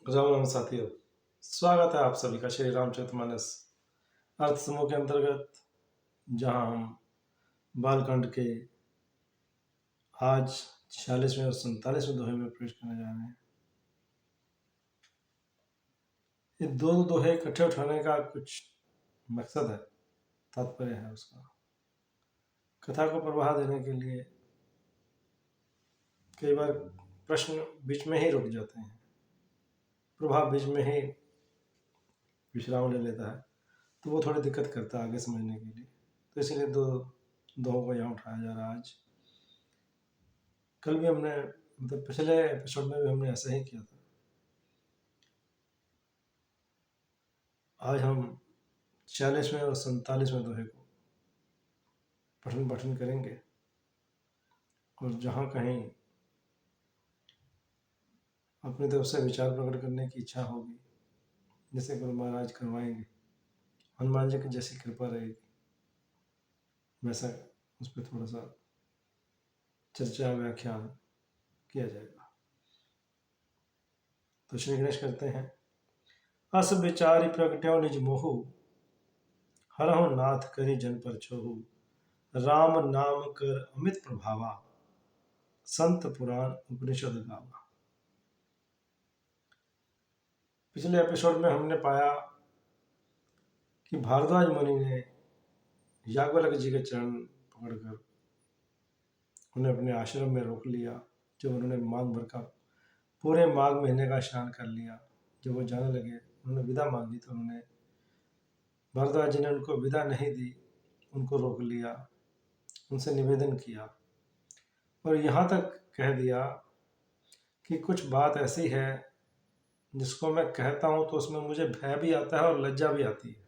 राम राम साथियों, स्वागत है आप सभी का श्री रामचरितमानस अर्थ समूह के अंतर्गत, जहां हम बालकांड के आज 46वें और 47वें दोहे में प्रवेश करने जा रहे हैं। ये दो दोहे इकट्ठे उठाने का कुछ मकसद है, तात्पर्य है उसका। कथा को प्रवाह देने के लिए कई बार प्रश्न बीच में ही रुक जाते हैं, प्रभाव बीच में ही विश्राम ले लेता है, तो वो थोड़ी दिक्कत करता है आगे समझने के लिए। तो इसीलिए दो दोहों को यहाँ उठाया जा रहा है आज। कल भी हमने मतलब पिछले एपिसोड में भी हमने ऐसा ही किया था। आज हम 46वें और 47वें दोहे को पठन करेंगे, और जहाँ कहीं अपनी तरफ से विचार प्रकट करने की इच्छा होगी, जैसे गुरु महाराज करवाएंगे, हनुमान जी की जैसी कृपा रहेगी, वैसा उस पर थोड़ा सा चर्चा व्याख्यान किया जाएगा। तो श्री गणेश करते हैं। अस विचारी प्रगट्यो निज मोहु, हरहु नाथ करी जन पर छोहु। राम नाम कर अमित प्रभावा, संत पुराण उपनिषद गावा। पिछले एपिसोड में हमने पाया कि भारद्वाज मुनि ने याज्ञवल्क्य जी के चरण पकड़कर उन्हें अपने आश्रम में रोक लिया। जब उन्होंने माघ भर का पूरे माघ महीने का स्नान कर लिया, जब वो जाने लगे, उन्होंने विदा मांगी, तो उन्होंने भारद्वाज जी ने उनको विदा नहीं दी, उनको रोक लिया, उनसे निवेदन किया और यहाँ तक कह दिया कि कुछ बात ऐसी है जिसको मैं कहता हूँ तो उसमें मुझे भय भी आता है और लज्जा भी आती है,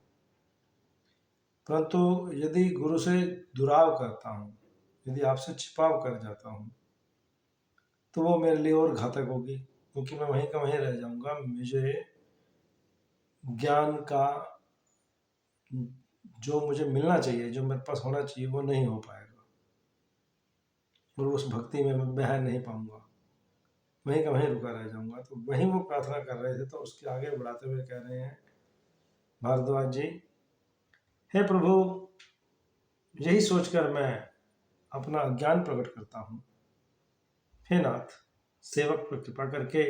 परंतु यदि गुरु से दुराव करता हूँ, यदि आपसे छिपाव कर जाता हूँ, तो वो मेरे लिए और घातक होगी, क्योंकि मैं वहीं का वहीं रह जाऊंगा। मुझे ज्ञान का जो मुझे मिलना चाहिए, जो मेरे पास होना चाहिए, वो नहीं हो पाएगा, और उस भक्ति में मैं बह नहीं पाऊंगा, वहीं का वहीं रुका रह जाऊंगा। तो वहीं वो प्रार्थना कर रहे थे, तो उसके आगे बढ़ाते हुए कह रहे हैं भारद्वाज जी, हे प्रभु, यही सोचकर मैं अपना अज्ञान प्रकट करता हूँ। हे नाथ, सेवक पर कृपा करके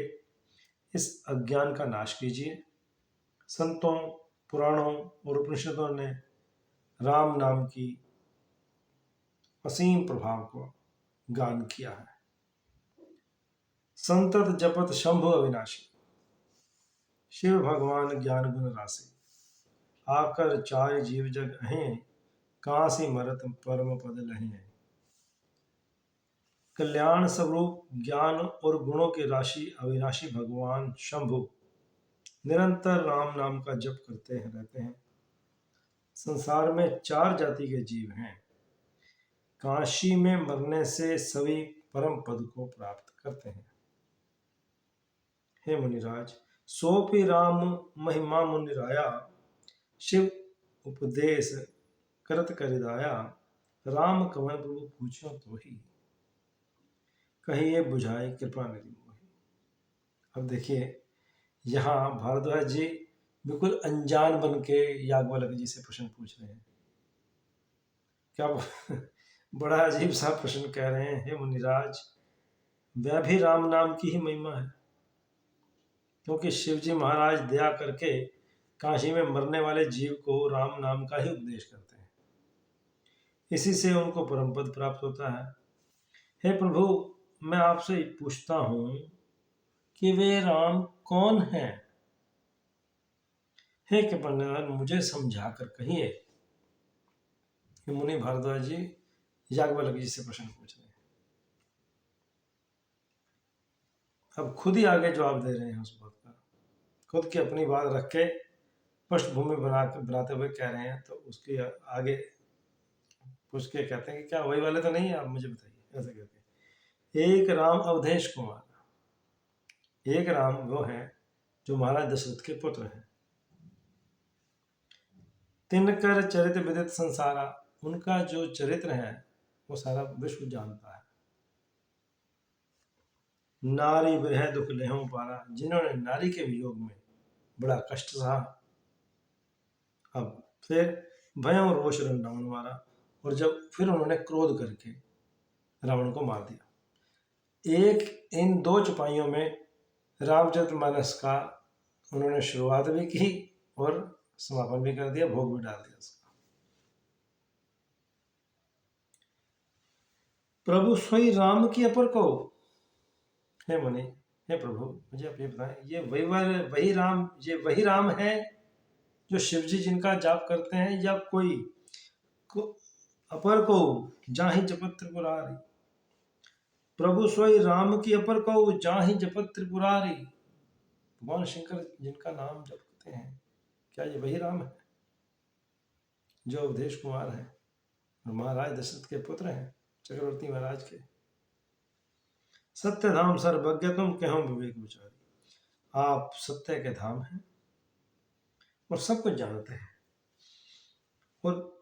इस अज्ञान का नाश कीजिए। संतों, पुराणों और उपनिषदों ने राम नाम की असीम प्रभाव को गान किया है। संतत जपत शंभु अविनाशी, शिव भगवान ज्ञान गुण राशि। आकर चाय जीव जग अहें, काशी मरत परम पद लहें। कल्याण स्वरूप ज्ञान और गुणों की राशि अविनाशी भगवान शंभु निरंतर राम नाम का जप करते हैं रहते हैं। संसार में 4 जाति के जीव हैं। काशी में मरने से सभी परम पद को प्राप्त करते हैं। हे मुनिराज, सोपि राम महिमा मुनिराया, शिव उपदेश करत करिदाया। राम कवन प्रभु पूछो तो ही, कहिए बुझाए कृपा निधि मोहि। अब देखिए, यहाँ भारद्वाज जी बिल्कुल अनजान बन के याज्ञवल्क्य जी से प्रश्न पूछ रहे हैं। क्या बड़ा अजीब सा प्रश्न कह रहे हैं। हे मुनिराज, वह भी राम नाम की ही महिमा है, क्योंकि शिवजी महाराज दया करके काशी में मरने वाले जीव को राम नाम का ही उपदेश करते हैं, इसी से उनको परम पद प्राप्त होता है। हे प्रभु, मैं आपसे पूछता हूं कि वे राम कौन हैं? हे कृपानिधान, मुझे समझा कर कहिए। मुनि भारद्वाज जी याज्ञवल्क्य जी से प्रश्न पूछ रहे हैं। अब खुद ही आगे जवाब दे रहे हैं उस बात का, खुद की अपनी बात रख के पृष्ठभूमि बनाते हुए कह रहे हैं। तो उसके आगे पूछ के कहते हैं कि क्या वही वाले तो नहीं है, आप मुझे बताइए। ऐसे कहते हैं, एक राम अवधेश कुमार, एक राम वो है जो महाराज दशरथ के पुत्र हैं। तिनकर चरित्र विदित संसारा, उनका जो चरित्र है वो सारा विश्व जानता है। नारी विरह दुख लेहूं पारा, जिन्होंने नारी के वियोग में बड़ा कष्ट सहा। अब फिर भयों रोष रन रावण मारा, और जब फिर उन्होंने क्रोध करके रावण को मार दिया। एक इन दो चौपाइयों में रामचरितमानस का उन्होंने शुरुआत भी की और समापन भी कर दिया, भोग भी डाल दिया उसका। प्रभु स्वयं राम की अपर को, हे मुनि, हे प्रभु, मुझे आप ये बताएं, ये वही राम है जो शिव जी जिनका जाप करते हैं, या कोई अपर को जाहि जपत त्रिपुरारी। प्रभु स्वयं राम की अपर को जाहि जपत त्रिपुरारी। भगवान शंकर जिनका नाम जपते हैं, क्या ये वही राम है जो अवधेश कुमार है और महाराज दशरथ के पुत्र हैं, चक्रवर्ती महाराज के? सत्य धाम सर्वज्ञ तुम कहो विवेक विचारी। आप सत्य के धाम हैं और सब कुछ जानते हैं, और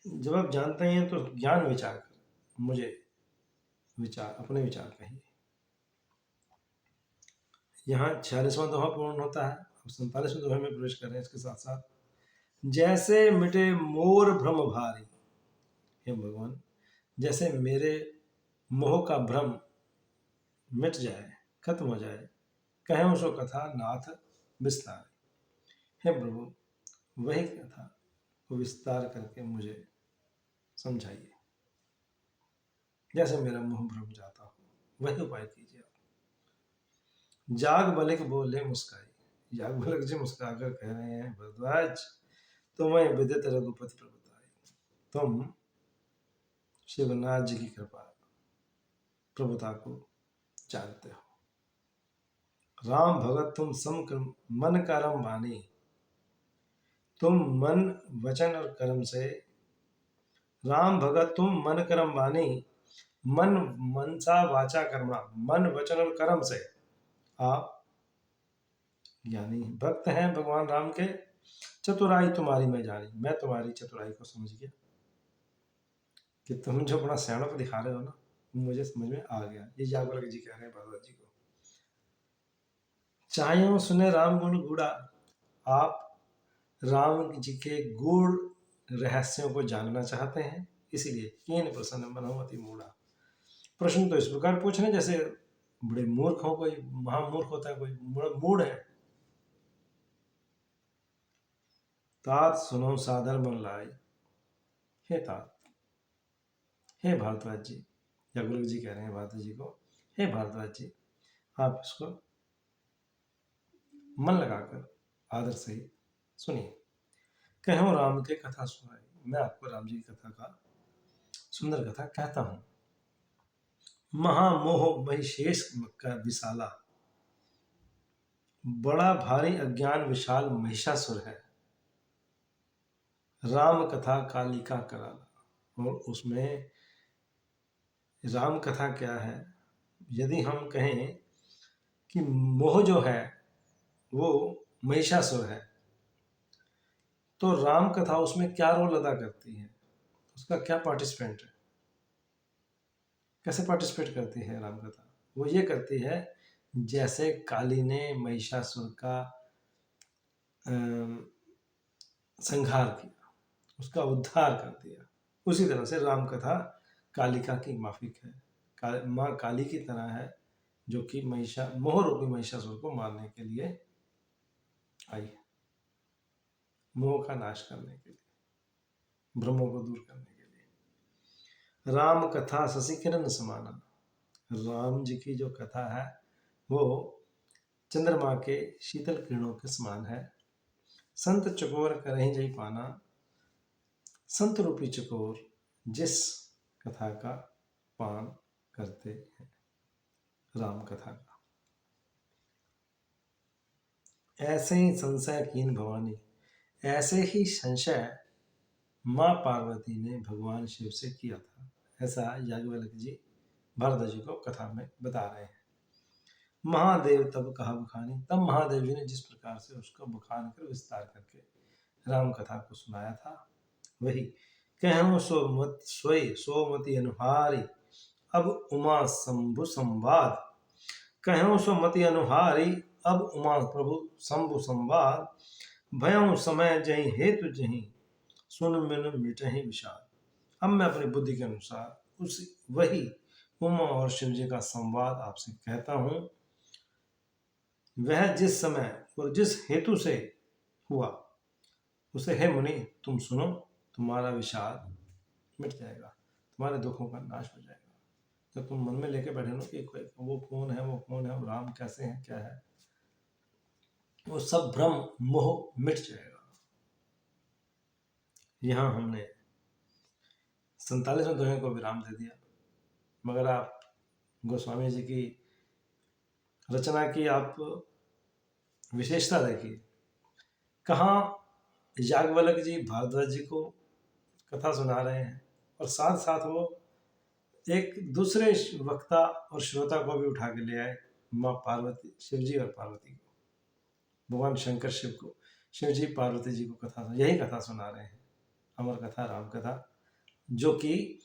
जब आप जानते हैं तो ज्ञान विचार कर मुझे अपने विचार कहिए। यहाँ 46वां दोहा पूर्ण होता है, अब 47वें दोहे में प्रवेश कर रहे हैं। इसके साथ साथ जैसे मिटे मोर भ्रम भारी, हे भगवान, जैसे मेरे मोह का भ्रम मिट जाए, खत्म हो जाए, कहें सो कथा नाथ विस्तार। हे प्रभु, वही कथा को विस्तार करके मुझे समझाइए, जैसे मेरा मोह भ्रम जाता हो, वही उपाय कीजिए आप। जाग बलिक बोले मुस्काई, जाग बलिक जी मुस्कुराकर कह रहे हैं, भरद्वाज तुम्हें विदित रघुपति प्रभुताई, तुम शिवनाथ जी की कृपा प्रभुता को जानते हो। राम भगत तुम सम मन कर्म वाणी, तुम मन वचन और कर्म से, राम भगत तुम मन कर्म वाणी, मन मनसा वाचा कर्मा, मन वचन और कर्म से आप ज्ञानी भक्त हैं भगवान राम के। चतुराई तुम्हारी मैं जानी, मैं तुम्हारी चतुराई को समझ गया कि तुम जो अपना सियाणप दिखा रहे हो ना, मुझे समझ में आ गया। ये जागवल्लभ जी कह रहे हैं भगवत जी को। चाहे सुने राम गुण गूढ़ा, आप राम जी के गूढ़ रहस्यों को जानना चाहते हैं, इसीलिए कीन प्रसन्न मनोमति मूढ़ा। प्रश्न तो इस प्रकार पूछ रहे जैसे बड़े मूर्ख हो, कोई महामूर्ख होता है, कोई मूढ़ है। तात सुनो सादर मन लाए, हे तात, हे भारद्वाज जी, जागवल्लभ जी कह रहे हैं भारद्वाज जी को, हे भारद्वाज जी, आप इसको मन लगाकर आदर से सुनिए। कहो राम के कथा सुनाई, मैं आपको राम जी की कथा का सुंदर कथा कहता हूं। महामोह महिषेष का विशाला, बड़ा भारी अज्ञान विशाल महिषासुर है। राम कथा कालिका कराला, और उसमें राम कथा क्या है? यदि हम कहें कि मोह जो है वो महिषासुर है, तो राम कथा उसमें क्या रोल अदा करती है? उसका क्या पार्टिसिपेंट है, कैसे पार्टिसिपेट करती है राम कथा? वो ये करती है जैसे काली ने महिषासुर का संहार किया, उसका उद्धार कर दिया, उसी तरह से राम कथा कालिका की माफिक है, माँ काली की तरह है, जो कि मोह रूपी महिषासुर को मारने के लिए आई है, मोह का नाश करने के लिए, भ्रमों को दूर करने के लिए। राम कथा शशि किरण समाना, राम जी की जो कथा है वो चंद्रमा के शीतल किरणों के समान है। संत चकोर करहीं जय पाना, संत रूपी चकोर जिस कथा का पान करते हैं, राम कथा का, ऐसे ही संशय कीन भवानी, ऐसे ही संशय माँ पार्वती ने भगवान शिव से किया था। ऐसा याज्ञवल्क्य जी भारद्वाज जी को कथा में बता रहे हैं। महादेव तब कहा बखानी, तब महादेव जी ने जिस प्रकार से उसको बखान कर विस्तार करके राम कथा को सुनाया था, वही कहूँ सोमति अनुहारी, अब उमा शंभु संवाद, कहूँ सो मति अनुहारी, अब उमा प्रभु शंभु संवाद, भयों समय जहीं हेतु जहीं, सुन मिन मिटहि विषाद। अब मैं अपनी बुद्धि के अनुसार उस वही उमा और शिव जी का संवाद आपसे कहता हूँ। वह जिस समय और जिस हेतु से हुआ उसे हे मुनि तुम सुनो, तुम्हारा विषाद मिट जाएगा, तुम्हारे दुखों का नाश हो जाएगा। तो तुम मन में लेके बैठे हो कि वो कौन है, वो कौन है, वो राम कैसे हैं, क्या है, वो सब भ्रम मोह मिट जाएगा। यहाँ हमने 47वें दोहे को विराम दे दिया, मगर आप गोस्वामी जी की रचना की आप विशेषता देखिए। कहाँ याज्ञवल्क्य जी भारद्वाज जी को कथा सुना रहे हैं और साथ साथ वो एक दूसरे वक्ता और श्रोता को भी उठा के ले आए, माँ पार्वती, शिव जी और पार्वती को, भगवान शंकर शिव को, शिव जी पार्वती जी को कथा, यही कथा सुना रहे हैं, अमर कथा, राम कथा, जो कि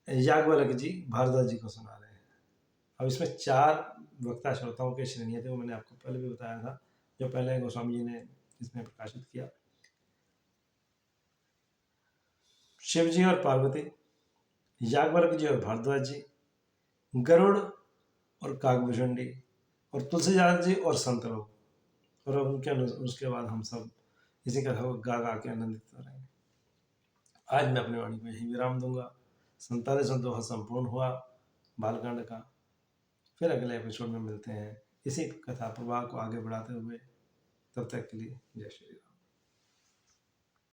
याज्ञवल्क्य जी भारद्वाज जी को सुना रहे हैं। अब इसमें 4 वक्ता श्रोताओं के श्रेणियाँ थी, वो मैंने आपको पहले भी बताया था, जो पहले गोस्वामी जी ने इसमें प्रकाशित किया। शिव जी और पार्वती, याज्ञवल्क्य जी और भारद्वाज जी, गरुड़ और काकभुजंडी, और तुलसीदास जी और संत लोग, और उनके उसके बाद हम सब इसी कथा को गा गा के आनंदित हो रहे हैं। आज मैं अपनी वाणी को यहीं विराम दूंगा। 47वां दोहा संपूर्ण हुआ बालकांड का। फिर अगले एपिसोड में मिलते हैं इसी कथा प्रवाह को आगे बढ़ाते हुए। तब तक के लिए जय श्री राम।